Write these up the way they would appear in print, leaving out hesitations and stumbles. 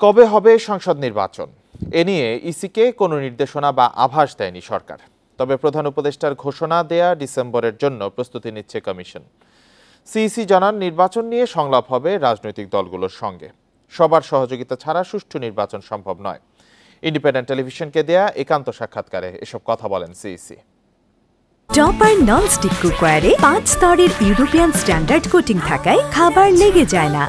কবে হবে সংসদ নির্বাচন এ নিয়ে ইসিকে কোনো নির্দেশনা বা আভাস দেয়নি সরকার। তবে প্রধান উপদেষ্টার ঘোষণা দেয়া ডিসেম্বরের জন্য প্রস্তুতি নিচ্ছে কমিশন। সিইসি জানান, নির্বাচন নিয়ে সংলাপ হবে রাজনৈতিক দলগুলোর সঙ্গে। সবার সহযোগিতা ছাড়া সুষ্ঠু নির্বাচন সম্ভব নয়। ইন্ডিপেন্ডেন্ট টেলিভিশনকে দেয়া একান্ত সাক্ষাৎকারে এসব কথা বলেন সিইসি। টপার ননস্টিক কুকওয়্যারে 5 স্তরের ইউরোপিয়ান স্ট্যান্ডার্ড কোটিং থাকায় খাবার লেগে যায় না।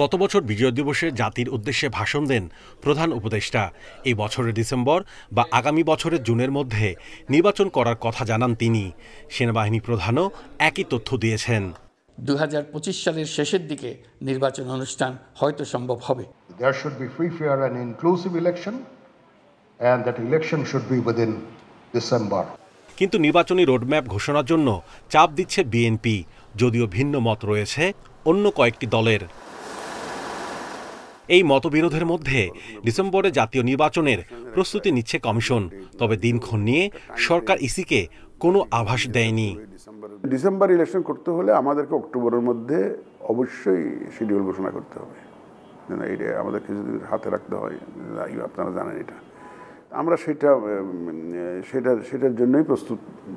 গত বছর বিজয় দিবসে জাতির উদ্দেশ্যে ভাষণ দেন প্রধান উপদেষ্টা। এই বছরের ডিসেম্বর বা আগামী বছরের জুনের মধ্যে নির্বাচন করার কথা জানান তিনি। সেনাবাহিনী প্রধানও একই তথ্য দিয়েছেন। 2025 সালের শেষের দিকে নির্বাচন অনুষ্ঠান হয়তো সম্ভব হবে। There should be free, fair and inclusive election, and that election should be within December. কিন্তু নির্বাচনী রোডম্যাপ ঘোষণার জন্য চাপ দিচ্ছে বিএনপি, যদিও ভিন্ন মত রয়েছে অন্য কয়েকটি দলের। এই মতবিরোধের মধ্যে ডিসেম্বরে জাতীয় নির্বাচনের প্রস্তুতি নিচ্ছে কমিশন। তবে দিনক্ষণ নিয়ে সরকার ইসিকে কোনো আভাস দেয়নি। ডিসেম্বর ইলেকশন করতে হলে আমাদেরকে অক্টোবরের মধ্যে অবশ্যই শিডিউল ঘোষণা করতে হবে। এটা আমাদেরকে যদি হাতে রাখতে হয়, আপনারা জানেন এটা। আমরা সেটার জন্যই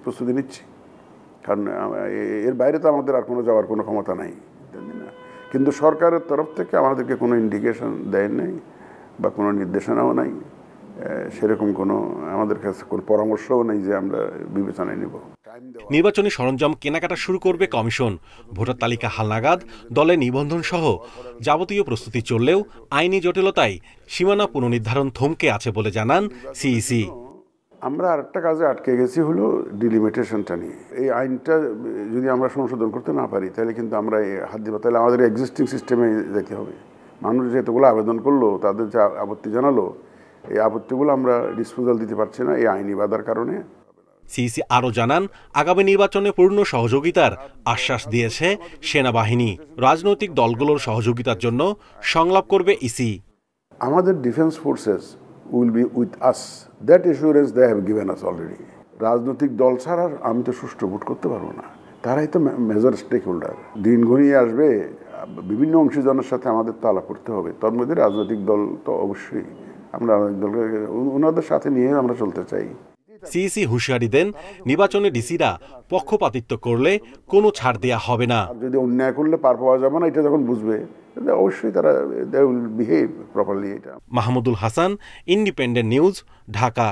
প্রস্তুতি নিচ্ছি, কারণ এর বাইরে তো আমাদের আর কোনো যাওয়ার কোনো ক্ষমতা নাই। কিন্তু সরকারের তরফ থেকে আমাদেরকে কোনো ইন্ডিকেশন দেয় নাই বা কোনো নির্দেশনাও নাই, সেরকম কোনো আমাদের কাছে কোনো পরামর্শও নেই যে আমরা বিবেচনায় নেব। নির্বাচনী সরঞ্জাম কেনাকাটা শুরু করবে কমিশন। ভোটার তালিকা হালনাগাদ, দলের নিবন্ধন সহ যাবতীয় প্রস্তুতি চললেও আইনি জটিলতায় সীমানা পুনর্নির্ধারণ থমকে আছে বলে জানান সিইসি। আমরা আরেকটা কাজে আটকে গেছি, হলো ডিলিমিটেশনটা নিয়ে। এই আইনটা যদি আমরা সংশোধন করতে না পারি তাহলে কিন্তু আমরা হাত দিব, তাহলে আমাদের এক্সিস্টিং সিস্টেমে যেতে হবে। মানুষ যেতগুলো আবেদন করলো, তাদের যে আপত্তি জানালো, এই আপত্তিগুলো আমরা ডিসপোজাল দিতে পারছি না এই আইনি বাধার কারণে। সিইসি আরও জানান, আগামী নির্বাচনে পূর্ণ সহযোগিতার আশ্বাস দিয়েছে সেনাবাহিনী। রাজনৈতিক দলগুলোর সহযোগিতার জন্য সংলাপ করবে ইসি। আমাদের defence forces will be with us, that assurance they have given us already. রাজনৈতিক দল ছাড়া আমি তো সুষ্ঠু ভোট করতে পারবো না, তারাই তো মেজর স্টেক হোল্ডার। দিন ঘনিয়ে আসবে, বিভিন্ন অংশীজনের সাথে আমাদের তো আলাপ করতে হবে। তার মধ্যে রাজনৈতিক দল তো অবশ্যই, আমরা দলকে ওনাদের সাথে নিয়ে আমরা চলতে চাই। সিইসি হুঁশিয়ারি দেন, নির্বাচনে ডিসিরা পক্ষপাতিত্ব করলে কোনো ছাড় দেয়া হবে না। যদি অন্যায় করলে পার পাওয়া যাবে না, এটা যখন বুঝবে অবশ্যই তারা দে উইল বিহেভ প্রপারলি। এটা মাহমুদুল হাসান, ইন্ডিপেন্ডেন্ট নিউজ, ঢাকা।